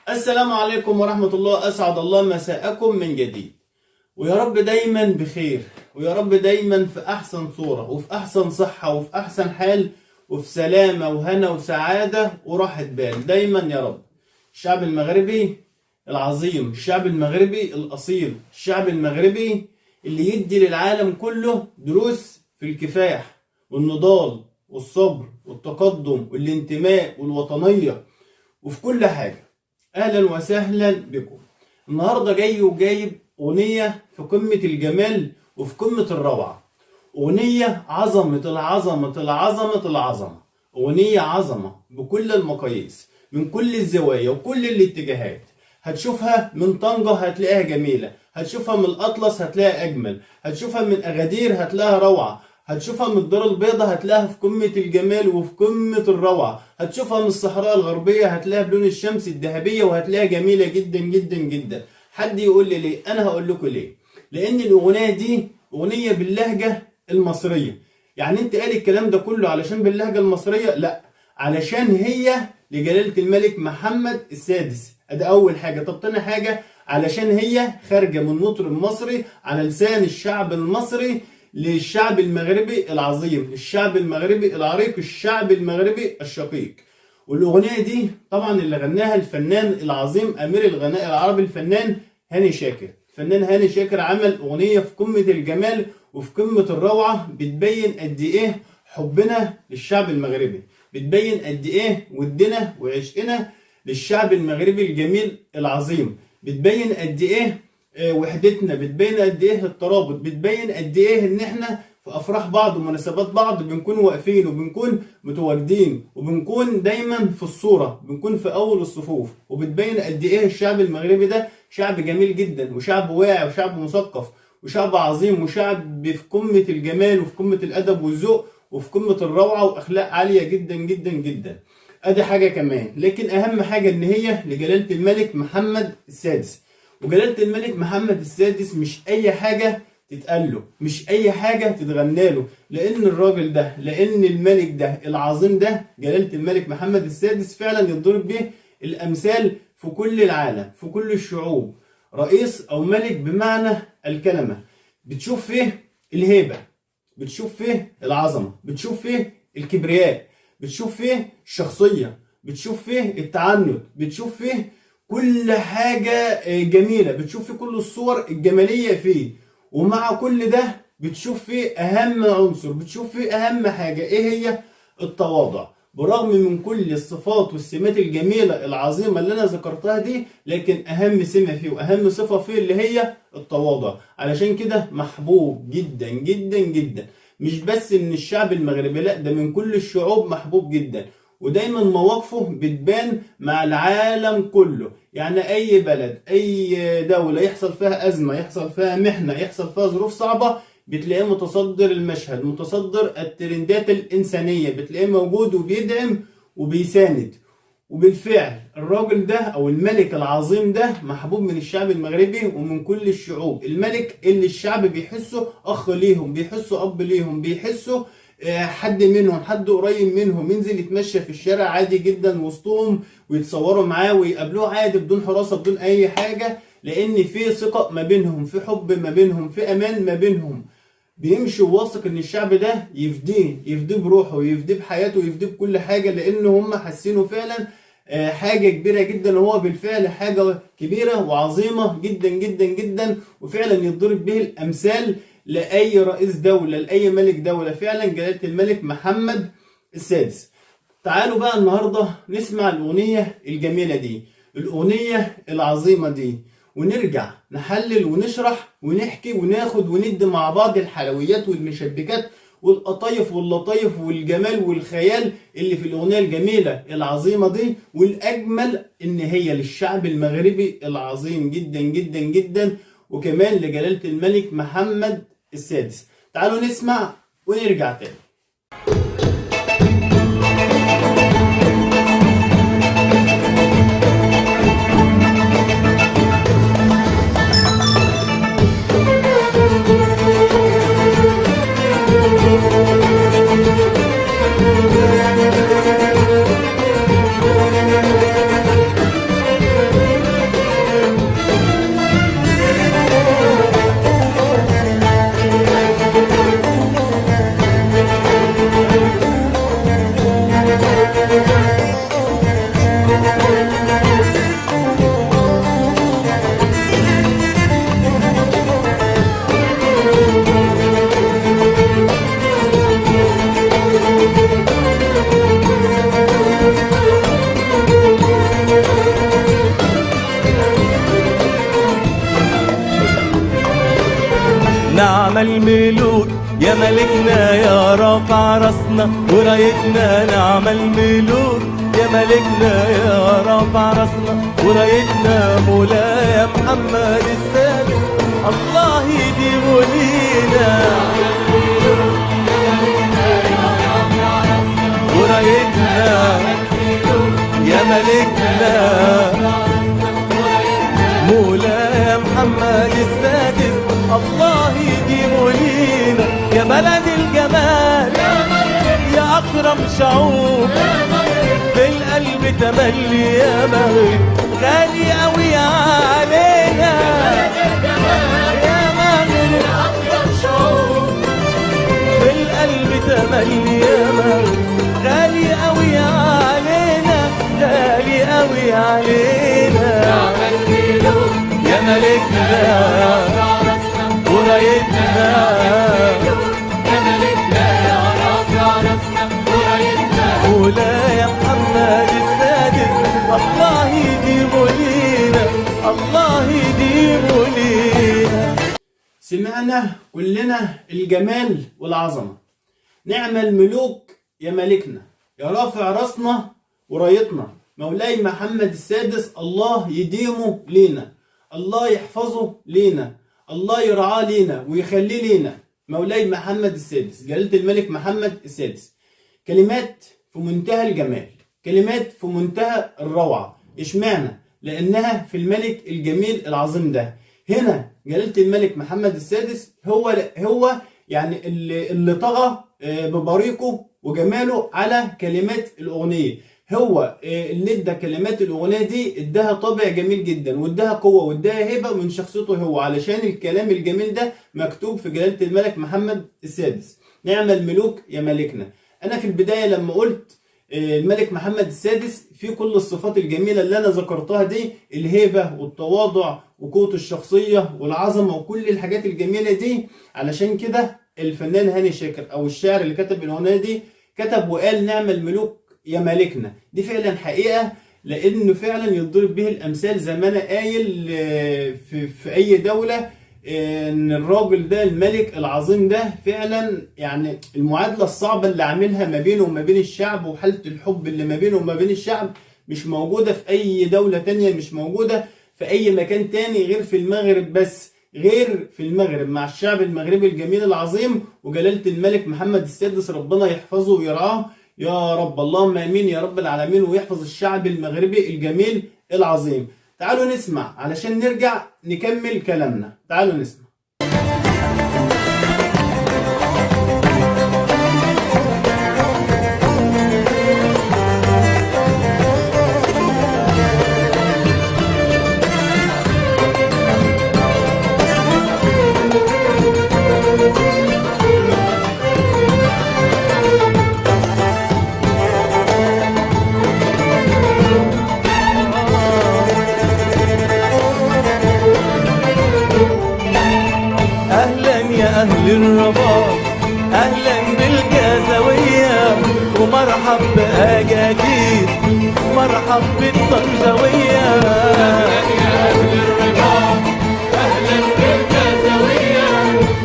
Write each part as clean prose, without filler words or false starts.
السلام عليكم ورحمة الله. أسعد الله مساءكم من جديد، ويا رب دايما بخير، ويا رب دايما في أحسن صورة وفي أحسن صحة وفي أحسن حال وفي سلامة وهنا وسعادة وراحة بال دايما يا رب. الشعب المغربي العظيم، الشعب المغربي الأصيل، الشعب المغربي اللي يدي للعالم كله دروس في الكفاح والنضال والصبر والتقدم والانتماء والوطنية وفي كل حاجة. اهلا وسهلا بكم. النهارده جاي وجايب اغنيه في قمه الجمال وفي قمه الروعه، اغنيه عظمه العظمه العظمه العظمه، اغنيه عظمه بكل المقاييس من كل الزوايا وكل الاتجاهات. هتشوفها من طنجة هتلاقيها جميله، هتشوفها من الاطلس هتلاقيها اجمل، هتشوفها من اغادير هتلاقيها روعه، هتشوفها من الدار البيضاء هتلاقيها في قمة الجمال وفي قمة الروعة، هتشوفها من الصحراء الغربية هتلاقيها بلون الشمس الذهبية وهتلاقيها جميلة جدا جدا جدا. حد يقول لي ليه؟ أنا هقول لكم ليه. لأن الأغنية دي أغنية باللهجة المصرية. يعني أنت قال الكلام ده كله علشان باللهجة المصرية؟ لا، علشان هي لجلالة الملك محمد السادس. ده أول حاجة. طب تاني حاجة، علشان هي خارجة من مطرب مصري على لسان الشعب المصري للشعب المغربي العظيم، الشعب المغربي العريق، الشعب المغربي الشقيق. والاغنيه دي طبعا اللي غناها الفنان العظيم امير الغناء العربي الفنان هاني شاكر. الفنان هاني شاكر عمل اغنيه في قمه الجمال وفي قمه الروعه، بتبين قد ايه حبنا للشعب المغربي، بتبين قد ايه ودنا وعشقنا للشعب المغربي الجميل العظيم، بتبين قد ايه وحدتنا، بتبين قد ايه الترابط، بتبين قد ايه ان احنا في افراح بعض ومناسبات بعض بنكون واقفين وبنكون متواجدين وبنكون دايما في الصوره، بنكون في اول الصفوف. وبتبين قد ايه الشعب المغربي ده شعب جميل جدا وشعب واعي وشعب مثقف وشعب عظيم وشعب في قمه الجمال وفي قمه الادب والذوق وفي قمه الروعه واخلاق عاليه جدا جدا جدا. ادي حاجه كمان، لكن اهم حاجه ان هي لجلاله الملك محمد السادس. وجلالة الملك محمد السادس مش أي حاجة تتقال له، مش أي حاجة تتغنى له، لأن الراجل ده، لأن الملك ده العظيم ده جلالة الملك محمد السادس فعلا يضرب به الأمثال في كل العالم، في كل الشعوب. رئيس أو ملك بمعنى الكلمة. بتشوف فيه الهيبة، بتشوف فيه العظمة، بتشوف فيه الكبرياء، بتشوف فيه الشخصية، بتشوف فيه التعنت، بتشوف فيه كل حاجة جميلة، بتشوف فيه كل الصور الجمالية فيه. ومع كل ده بتشوف فيه أهم عنصر، بتشوف فيه أهم حاجة إيه هي؟ التواضع. برغم من كل الصفات والسمات الجميلة العظيمة اللي أنا ذكرتها دي، لكن أهم سمة فيه وأهم صفة فيه اللي هي التواضع. علشان كده محبوب جدا جدا جدا، مش بس من الشعب المغربي، لا ده من كل الشعوب محبوب جدا. ودايما مواقفه بتبان مع العالم كله. يعني اي بلد، اي دولة يحصل فيها ازمة، يحصل فيها محنة، يحصل فيها ظروف صعبة، بتلاقيه متصدر المشهد، متصدر الترندات الانسانية، بتلاقيه موجود وبيدعم وبيساند. وبالفعل الراجل ده او الملك العظيم ده محبوب من الشعب المغربي ومن كل الشعوب. الملك اللي الشعب بيحسه اخ ليهم، بيحسه اب ليهم، بيحسه حد منهم، حد قريب منهم، ينزل يتمشى في الشارع عادي جدا وسطهم ويتصوروا معاه ويقابلوه عادي بدون حراسة بدون اي حاجة، لان في ثقة ما بينهم، في حب ما بينهم، في امان ما بينهم. بيمشي واثق ان الشعب ده يفديه بروحه ويفديه بحياته ويفديه بكل حاجة، لان هم حاسينه فعلا حاجة كبيرة جدا، وهو بالفعل حاجة كبيرة وعظيمة جدا جدا جدا، وفعلا يضرب به الامثال لأي رئيس دولة، لأي ملك دولة. فعلا جلالة الملك محمد السادس. تعالوا بقى النهاردة نسمع الأغنية الجميلة دي، الأغنية العظيمة دي، ونرجع نحلل ونشرح ونحكي وناخد وندي مع بعض الحلويات والمشبكات والقطايف واللطايف والجمال والخيال اللي في الأغنية الجميلة العظيمة دي. والأجمل إن هي للشعب المغربي العظيم جدا جدا جدا، وكمان لجلالة الملك محمد السادس. تعالوا نسمع ونرجع تاني. نعمل ملوك يا ملكنا يا رافع راسنا ورايتنا، نعمل ملوك يا ملكنا يا رافع راسنا ورايتنا، مولاي محمد السادس الله يديم لينا، ورايتنا يا ملكنا مولاي محمد السادس الله يديم لينا، يا بلد الجمال يا أكرم شعوب في القلب تملي يا مغرب غالي قوي علينا، يا مغرب يا أكرم شعوب في القلب تملي يا مغرب غالي قوي علينا، غالي قوي علينا، يا ملكنا ورايتنا، يا ملكنا يا رافع راسنا ورايتنا، مولاي محمد السادس الله يديم لينا، الله يديم لينا. سمعنا كلنا الجمال والعظمة، نعمل ملوك يا ملكنا يا رافع راسنا ورايتنا، مولاي محمد السادس الله يديمه لينا، الله يحفظه لينا، الله يرعاه لينا ويخليه لينا، مولاي محمد السادس جلالة الملك محمد السادس. كلمات في منتهى الجمال، كلمات في منتهى الروعة، اشمعنى؟ لأنها في الملك الجميل العظيم ده. هنا جلالة الملك محمد السادس هو يعني اللي طغى ببريقه وجماله على كلمات الأغنية، هو اللي ادى كلمات الأغنية دي اداها طابع جميل جدا واداها قوة واداها هيبة من شخصيته هو، علشان الكلام الجميل ده مكتوب في جلالة الملك محمد السادس. نعمل ملوك يا ملكنا. أنا في البداية لما قلت الملك محمد السادس في كل الصفات الجميلة اللي أنا ذكرتها دي، الهيبة والتواضع وقوة الشخصية والعظمة وكل الحاجات الجميلة دي، علشان كده الفنان هاني شاكر أو الشاعر اللي كتب الأغنية دي كتب وقال نعمل ملوك يا ملكنا. دي فعلا حقيقة، لأنه فعلا يضرب به الأمثال زي ما أنا قايل في أي دولة، إن الراجل ده الملك العظيم ده فعلا يعني المعادلة الصعبة اللي عاملها ما بينه وما بين الشعب، وحالة الحب اللي ما بينه وما بين الشعب مش موجودة في أي دولة تانية، مش موجودة في أي مكان تاني غير في المغرب بس، غير في المغرب مع الشعب المغربي الجميل العظيم وجلالة الملك محمد السادس، ربنا يحفظه ويرعاه يا رب، اللهم امين يا رب العالمين، ويحفظ الشعب المغربي الجميل العظيم. تعالوا نسمع علشان نرجع نكمل كلامنا، تعالوا نسمع. أهل الرباط أهلا بالجازوية ومرحب بأجاجيد مرحب بالطنجاوية، أهلا يا أهل الرباط أهلا بالجازوية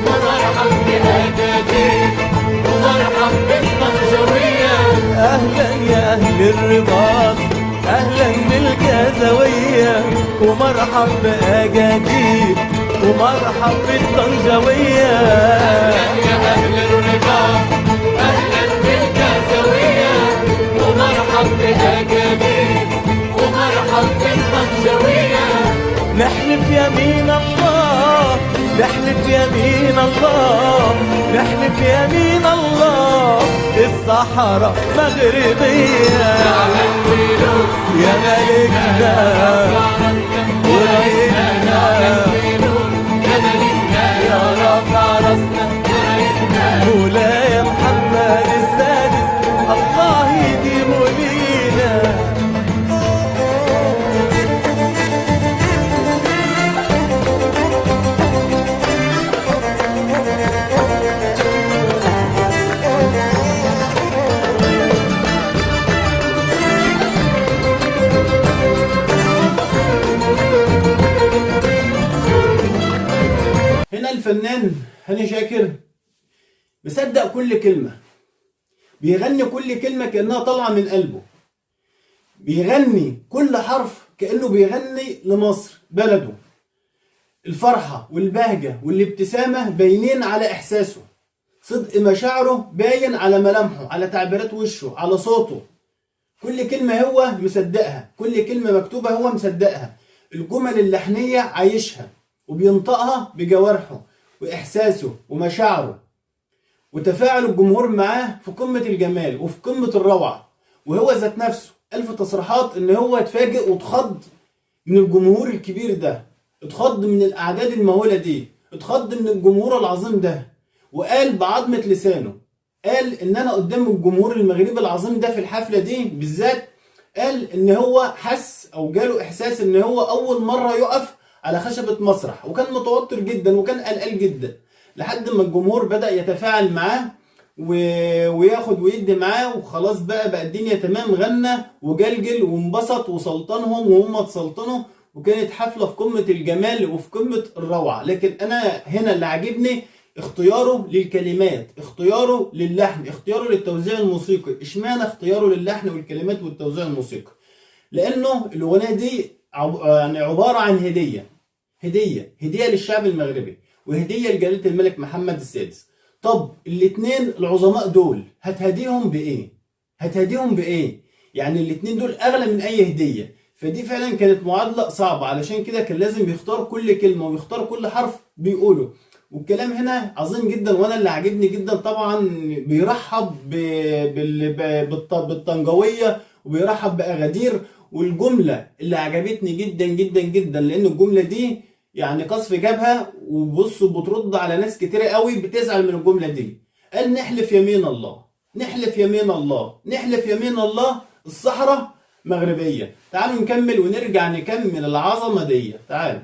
ومرحب بأجاجيد ومرحب بالطنجاوية، أهلا يا أهل الرباط أهلا بالجازوية ومرحب بأجاجيد ومرحب بالطنجاوية، أهلا يا أهل الرباط أهلا بالجازوية ومرحب بأجاجيد ومرحب بالطنجاوية، نحلف يمين الله نحلف يمين الله نحلف يمين الله الصحراء مغربية، يا ملكنا ورايتنا مولاي محمد السادس الله يديم لينا. هنا الفنان هاني شاكر مصدق كل كلمة، بيغني كل كلمة كأنها طالعة من قلبه، بيغني كل حرف كأنه بيغني لمصر بلده. الفرحة والبهجة والابتسامة باينين على إحساسه، صدق مشاعره باين على ملامحه، على تعبيرات وشه، على صوته. كل كلمة هو مصدقها، كل كلمة مكتوبة هو مصدقها. الجمل اللحنية عايشها وبينطقها بجوارحه وإحساسه ومشاعره. وتفاعل الجمهور معاه في قمة الجمال وفي قمة الروعة. وهو ذات نفسه قال في تصريحات إن هو اتفاجئ واتخض من الجمهور الكبير ده، اتخض من الأعداد المهولة دي، اتخض من الجمهور العظيم ده. وقال بعظمة لسانه، قال إن أنا قدام الجمهور المغربي العظيم ده في الحفلة دي بالذات، قال إن هو حس أو جاله إحساس إن هو أول مرة يقف على خشبة مسرح، وكان متوتر جدا وكان قلقان جدا، لحد ما الجمهور بدأ يتفاعل معاه وياخد ويدي معاه، وخلاص بقى الدنيا تمام، غنى وجلجل وانبسط وسلطنهم وهم اتسلطنوا، وكانت حفلة في قمة الجمال وفي قمة الروعة. لكن أنا هنا اللي عاجبني اختياره للكلمات، اختياره للحن، اختياره للتوزيع الموسيقي. اشمعنى اختياره للحن والكلمات والتوزيع الموسيقي؟ لأنه الأغنية دي يعني عبارة عن هدية للشعب المغربي، وهدية لجلالة الملك محمد السادس. طب الاتنين العظماء دول هتهديهم بإيه؟ يعني الاتنين دول أغلى من أي هدية. فدي فعلا كانت معادلة صعبة، علشان كده كان لازم يختار كل كلمة ويختار كل حرف بيقوله. والكلام هنا عظيم جدا، وانا اللي عاجبني جدا طبعا بيرحب بالطنجوية وبيرحب بأغادير. والجملة اللي عجبتني جدا جدا جدا، لأن الجملة دي يعني قصف جبهة، وبصوا بترد على ناس كتيرة قوي بتزعل من الجملة دي. قال نحلف يمين الله، نحلف يمين الله، نحلف يمين الله، الصحراء مغربية. تعالوا نكمل ونرجع نكمل العظمة دي. تعالوا.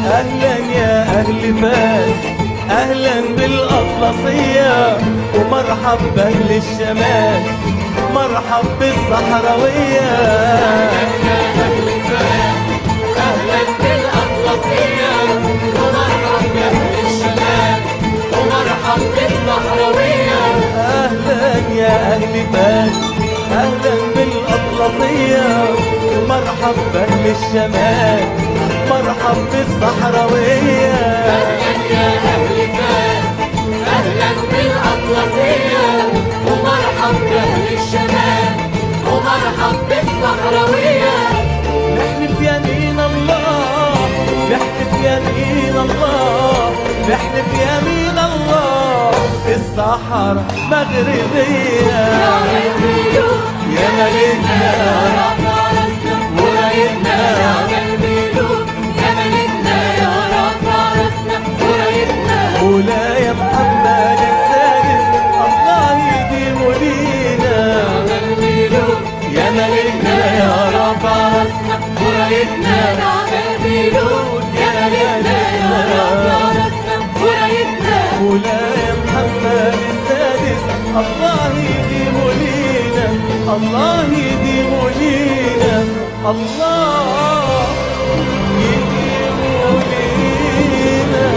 أهلا يا أهل فاس، أهلا بالأطلسية، ومرحب بأهل الشمال، مرحب بالصحراوية. أهلا يا أهل فاس، أهلا بالأطلسية، ومرحب بأهل الشمال، ومرحب بالصحراوية. أهلا يا أهل فاس، أهلا بالأطلسية، ومرحب بأهل الشمال، مرحب بالصحراوية. أهلا يا أهل فاس، أهلا بالأطلسية، ومرحب بأهل الشمال، ومرحب بالصحراوية. نحلف يمين الله، نحلف يمين الله، نحلف يمين الله، الصحراء مغربية. يا الميلود يا ملكنا يا فارسنا ورايتنا، يا الميلود يا ملكنا، يا فارسنا ورايتنا. مولاي محمد السادس، الله يديم لينا. يا الميلود يا ملكنا يا فارسنا ورايتنا، يا الميلود يا ملكنا، يا فارسنا ورايتنا. مولاي محمد السادس، الله يديم لينا، الله يديم لينا، الله يديم لينا.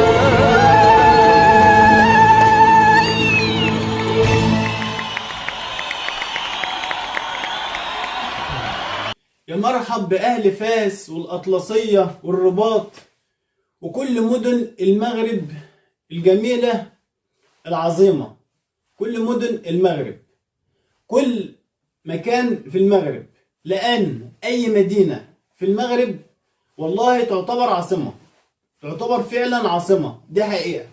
يا مرحب بأهل فاس والأطلسية والرباط وكل مدن المغرب الجميلة العظيمة، كل مدن المغرب، كل مكان في المغرب. لأن أي مدينة في المغرب والله تعتبر عاصمة، تعتبر فعلا عاصمة، دي حقيقة.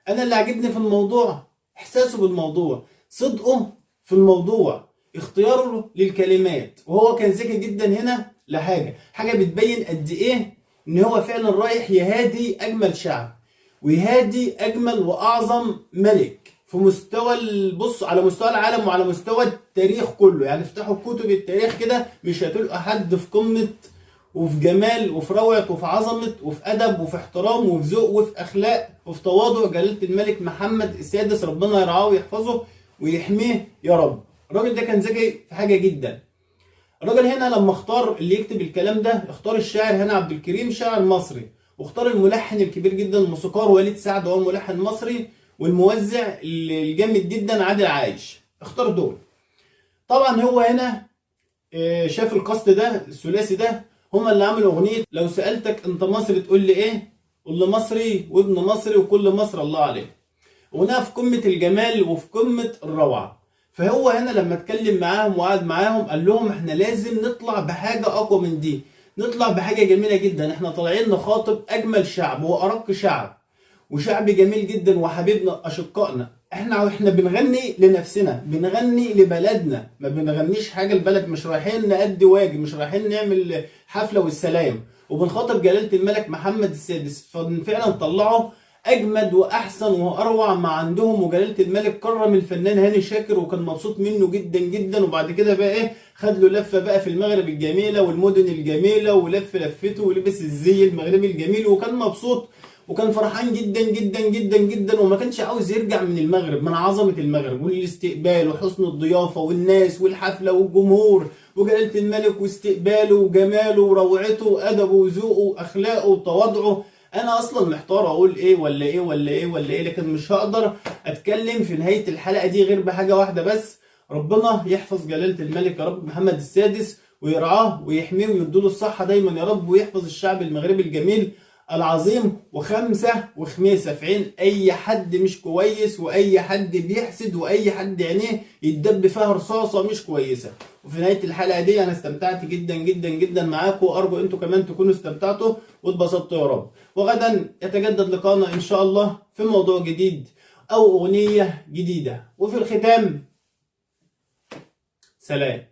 أنا اللي عجبني في الموضوع إحساسه بالموضوع، صدقه في الموضوع، اختياره للكلمات. وهو كان ذكي جدا هنا حاجة بتبين قد إيه إن هو فعلا رايح يهادي أجمل شعب، ويهادي أجمل وأعظم ملك في مستوى بص على مستوى العالم وعلى مستوى التاريخ كله. يعني افتحوا كتب التاريخ كده مش هتلقوا حد في قمة وفي جمال وفي روعة وفي عظمة وفي أدب وفي احترام وفي ذوق وفي أخلاق وفي تواضع جلالة الملك محمد السادس، ربنا يرعاه ويحفظه ويحميه يا رب. الراجل ده كان ذكي في حاجة جدا. الراجل هنا لما اختار اللي يكتب الكلام ده، اختار الشاعر هنا عبد الكريم، شاعر مصري، واختار الملحن الكبير جدا الموسيقار وليد سعد، وهو ملحن مصري، والموزع الجامد جدا عادل عايش. اختار دول. طبعا هو هنا شاف القصد ده، الثلاثي ده، هما اللي عملوا اغنيه لو سالتك انت مصري تقول لي ايه؟ قول لي مصري وابن مصري وكل مصر الله عليه. اغنيه في قمه الجمال وفي قمه الروعه. فهو هنا لما اتكلم معاهم وقعد معاهم قال لهم احنا لازم نطلع بحاجه اقوى من دي، نطلع بحاجه جميله جدا. احنا طالعين نخاطب اجمل شعب وارق شعب، وشعب جميل جدا وحبيبنا اشقائنا. احنا بنغني لنفسنا، بنغني لبلدنا، ما بنغنيش حاجه البلد، مش رايحين نأدي واجب، مش رايحين نعمل حفله والسلام. وبنخاطب جلاله الملك محمد السادس. ففعلا طلعوا اجمد واحسن واروع ما عندهم. وجلاله الملك كرم الفنان هاني شاكر وكان مبسوط منه جدا جدا. وبعد كده بقى ايه، خد له لفه بقى في المغرب الجميله والمدن الجميله، ولف لفته ولبس الزي المغربي الجميل، وكان مبسوط وكان فرحان جدا جدا جدا جدا. وما كانش عاوز يرجع من المغرب، من عظمه المغرب والاستقبال وحسن الضيافه والناس والحفله والجمهور وجلاله الملك واستقباله وجماله وروعته وادبه وذوقه واخلاقه وتواضعه. انا اصلا محتار اقول ايه ولا ايه ولا ايه ولا ايه، لكن مش هقدر اتكلم في نهايه الحلقه دي غير بحاجه واحده بس. ربنا يحفظ جلاله الملك يا رب محمد السادس، ويرعاه ويحميه ويديله الصحه دايما يا رب، ويحفظ الشعب المغربي الجميل العظيم. وخمسه وخميسه في عين اي حد مش كويس، واي حد بيحسد، واي حد عينيه يتدب فيها رصاصه مش كويسه. وفي نهايه الحلقه دي انا استمتعت جدا جدا جدا معاكم، وارجو انتوا كمان تكونوا استمتعتوا واتبسطتوا يا رب. وغدا يتجدد لقاءنا ان شاء الله في موضوع جديد او اغنيه جديده. وفي الختام سلام.